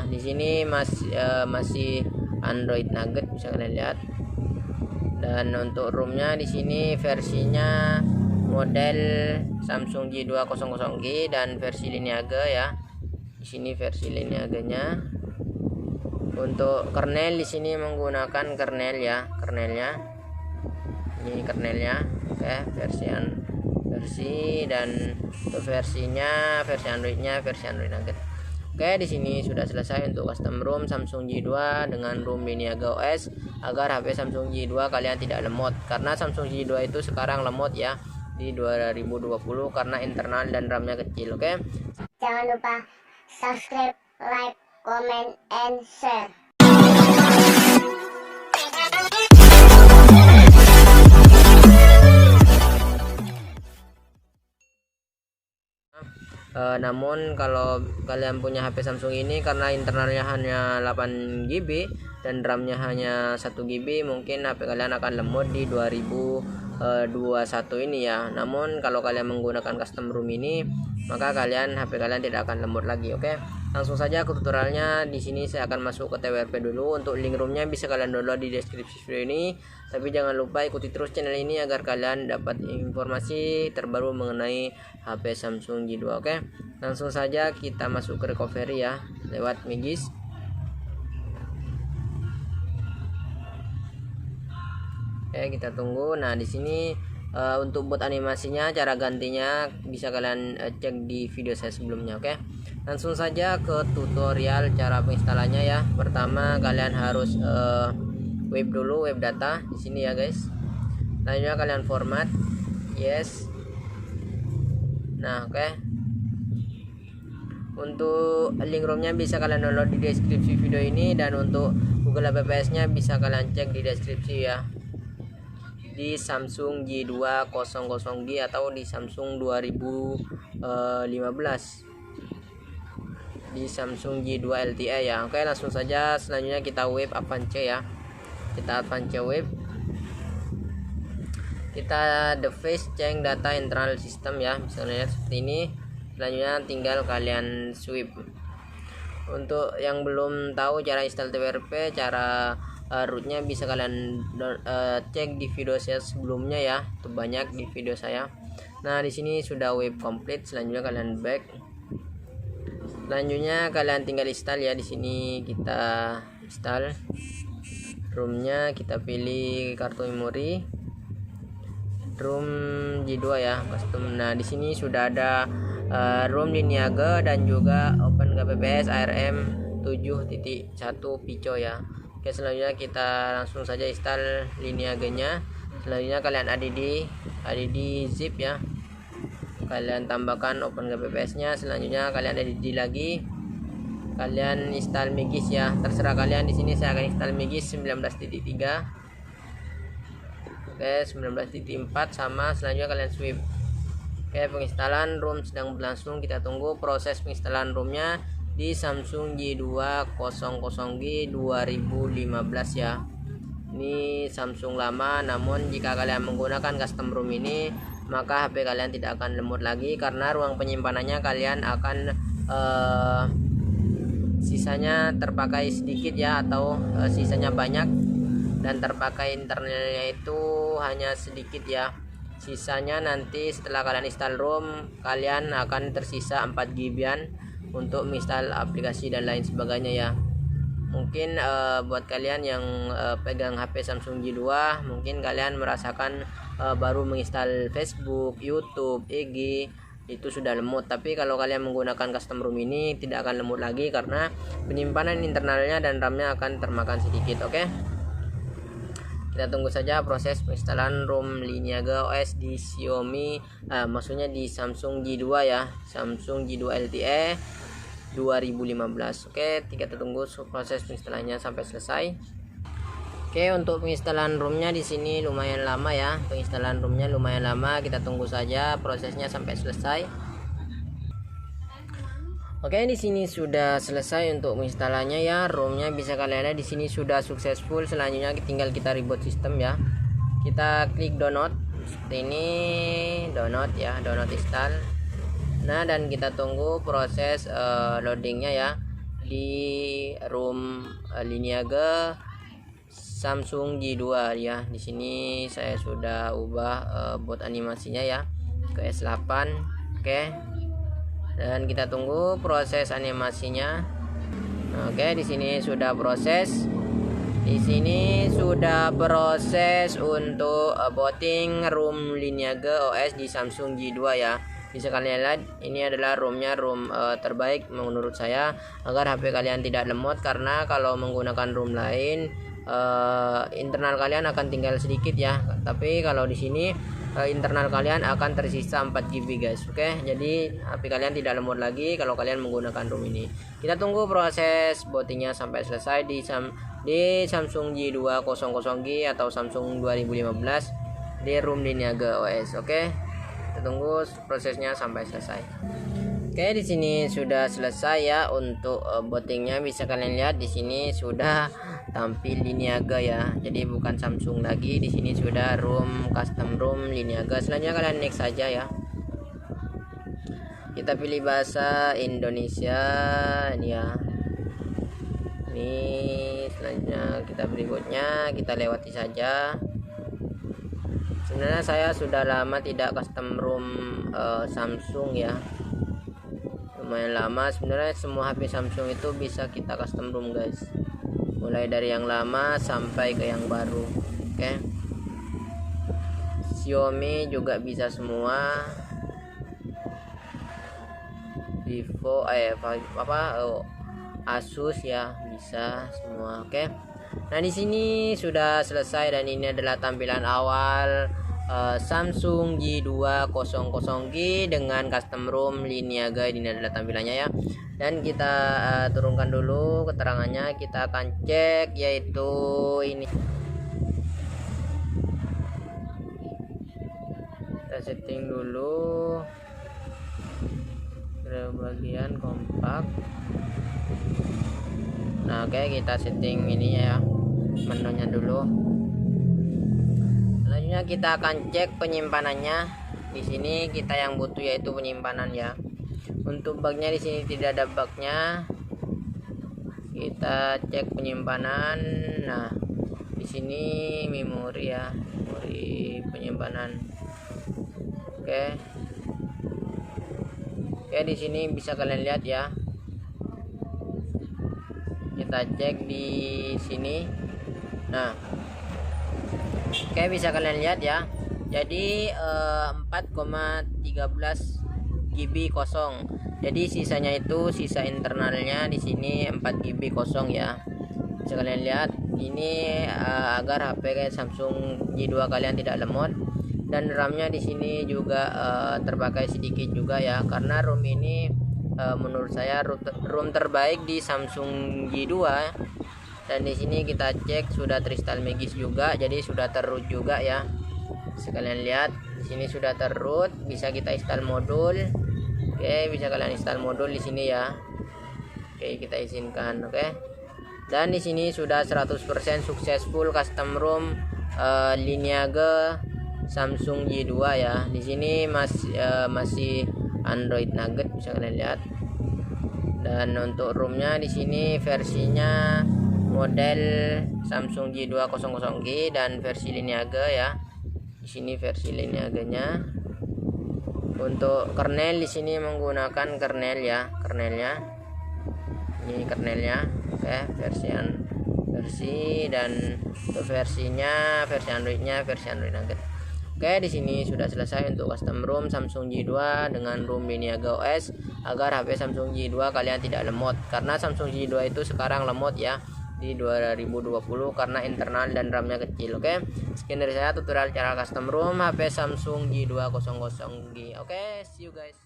di sini masih Android Nugget, bisa kalian lihat. Dan untuk ROM-nya di sini versinya model Samsung J200G dan versi Lineage ya. Di sini versi Lineage-nya. Untuk kernel di sini menggunakan kernel ya, kernelnya. Ini kernelnya. Oke, versi dan untuk versinya versi Androidnya versi Android Nugget. Oke, di sini sudah selesai untuk custom ROM Samsung J2 dengan ROM Lineage OS agar HP Samsung J2 kalian tidak lemot, karena Samsung J2 itu sekarang lemot ya di 2020 karena internal dan RAM-nya kecil. Oke. Jangan lupa subscribe, like, comment, and share. Namun kalau kalian punya HP Samsung ini, karena internalnya hanya 8 GB dan RAM-nya hanya 1 GB, mungkin HP kalian akan lemot di 2021 ini ya. Namun kalau kalian menggunakan custom ROM ini, maka HP kalian tidak akan lemot lagi. Oke, langsung saja ke tutorialnya. Di sini saya akan masuk ke TWRP dulu. Untuk link ROM-nya bisa kalian download di deskripsi video ini. Tapi jangan lupa ikuti terus channel ini agar kalian dapat informasi terbaru mengenai HP Samsung J2. Oke, langsung saja kita masuk ke recovery ya lewat Migis. Oke, kita tunggu. Nah, di sini untuk buat animasinya, cara gantinya bisa kalian cek di video saya sebelumnya. Oke, langsung saja ke tutorial cara penginstalannya ya. Pertama kalian harus web dulu, web data di sini ya guys. Selanjutnya kalian format, yes. Nah, oke. Untuk link ROM-nya bisa kalian download di deskripsi video ini, dan untuk Google APPS-nya bisa kalian cek di deskripsi ya. Di Samsung J200G atau di Samsung 2015. Di Samsung J2 LTE ya. Oke, langsung saja selanjutnya kita web Avance ya. Kita Avance web. Kita device change data internal system ya, misalnya seperti ini. Selanjutnya tinggal kalian swipe. Untuk yang belum tahu cara install TWRP, cara rootnya bisa kalian cek di video saya sebelumnya ya, itu banyak di video saya. Nah, di sini sudah web complete. Selanjutnya kalian back. Selanjutnya kalian tinggal install ya. Di sini kita install ROM-nya, kita pilih kartu memori ROM J2 ya, custom. Nah, di sini sudah ada ROM Lineage dan juga OpenGPPS ARM 7.1 Pico ya. Oke, selanjutnya kita langsung saja install Lineage-nya. Selanjutnya kalian add zip ya. Kalian tambahkan OpenGPPS-nya. Selanjutnya kalian add lagi. Kalian install Migis ya. Terserah kalian. Di sini saya akan install Migis 19.3. Oke, 19.4 sama. Selanjutnya kalian swipe. Oke, penginstalan ROM sedang berlangsung. Kita tunggu proses penginstalan ROM-nya di Samsung J200G 2015 ya. Ini Samsung lama, namun jika kalian menggunakan custom ROM ini, maka HP kalian tidak akan lemot lagi, karena ruang penyimpanannya kalian akan sisanya terpakai sedikit ya, atau sisanya banyak, dan terpakai internalnya itu hanya sedikit ya. Sisanya nanti setelah kalian install ROM, kalian akan tersisa 4 GB-an untuk menginstal aplikasi dan lain sebagainya ya. Mungkin buat kalian yang pegang HP Samsung J2, mungkin kalian merasakan baru menginstal Facebook, YouTube, IG itu sudah lemot. Tapi kalau kalian menggunakan custom ROM ini tidak akan lemot lagi, karena penyimpanan internalnya dan RAM-nya akan termakan sedikit. Oke, kita tunggu saja proses penginstalan ROM Lineage OS di Xiaomi, maksudnya di Samsung J2 ya, Samsung J2 LTE 2015. Oke, kita tunggu proses penginstalannya sampai selesai. Oke, untuk penginstalan ROM-nya di sini lumayan lama ya. Penginstalan ROM-nya lumayan lama. Kita tunggu saja prosesnya sampai selesai. Oke, di sini sudah selesai untuk menginstalnya ya. ROM-nya bisa kalian lihat di sini sudah successful. Selanjutnya tinggal kita reboot sistem ya. Kita klik download seperti ini, download ya, download install. Nah, dan kita tunggu proses loadingnya ya. Di ROM Lineage Samsung J2 ya. Di sini saya sudah ubah buat animasinya ya ke S8. Oke. Dan kita tunggu proses animasinya. Oke, di sini sudah proses. Di sini sudah proses untuk booting ROM Lineage OS di Samsung J2 ya. Bisa kalian lihat, ini adalah ROM terbaik menurut saya agar HP kalian tidak lemot, karena kalau menggunakan ROM lain internal kalian akan tinggal sedikit ya. Tapi kalau di sini internal kalian akan tersisa 4 GB guys. Oke, jadi HP kalian tidak lemot lagi kalau kalian menggunakan ROM ini. Kita tunggu proses bootingnya sampai selesai di Samsung J200G atau Samsung 2015 di ROM Lineage OS. Oke, kita tunggu prosesnya sampai selesai. Oke, di sini sudah selesai ya untuk bootingnya. Bisa kalian lihat di sini sudah tampil Lineage ya. Jadi bukan Samsung lagi. Di sini sudah ROM, custom ROM Lineage. Selanjutnya kalian next saja ya. Kita pilih bahasa Indonesia ini ya. Ini selanjutnya kita berikutnya kita lewati saja. Sebenarnya saya sudah lama tidak custom ROM Samsung ya. Lumayan lama sebenarnya. Semua HP Samsung itu bisa kita custom ROM guys, mulai dari yang lama sampai ke yang baru. Oke, Xiaomi juga bisa semua, Vivo Asus ya bisa semua. Oke, nah di sini sudah selesai dan ini adalah tampilan awal Samsung J200G dengan custom ROM Lineage. Ini adalah tampilannya ya. Dan kita turunkan dulu keterangannya. Kita akan cek yaitu ini. Kita setting dulu ke bagian kompak. Nah, oke, kita setting ini ya, menunya dulu. Selanjutnya kita akan cek penyimpanannya. Di sini kita yang butuh yaitu penyimpanan ya. Untuk bugnya di sini tidak ada bugnya. Kita cek penyimpanan. Nah, di sini memori ya, memori penyimpanan. Oke. Oke, di sini bisa kalian lihat ya. Kita cek di sini. Nah, oke, bisa kalian lihat ya. Jadi 4,13 GB kosong. Jadi sisanya itu sisa internalnya di sini 4 GB kosong ya. Bisa kalian lihat ini agar HP Samsung J2 kalian tidak lemot. Dan RAM-nya di sini juga terpakai sedikit juga ya, karena ROM ini menurut saya ROM terbaik di Samsung J2. Dan di sini kita cek sudah terinstall Magis juga, jadi sudah terroot juga ya. Sekalian lihat di sini sudah terroot, bisa kita install modul. Oke, bisa kalian install modul di sini ya. Oke, kita izinkan. Oke, dan di sini sudah 100% successful custom ROM Lineage Samsung J2 ya. Di sini masih Android Nugget, bisa kalian lihat. Dan untuk ROM-nya di sini versinya model Samsung J200G dan versi Lineage ya. Di sini versi Lineage-nya. Untuk kernel di sini menggunakan kernel ya, kernelnya. Ini kernelnya. Oke, versi dan untuk versinya versi Android-nya versi Android Nugget. Oke, di sini sudah selesai untuk custom ROM Samsung J2 dengan ROM Lineage OS agar HP Samsung J2 kalian tidak lemot, karena Samsung J2 itu sekarang lemot ya di 2020 karena internal dan RAM-nya kecil. Oke, sekian dari saya tutorial cara custom ROM HP Samsung J200G. Oke, see you guys.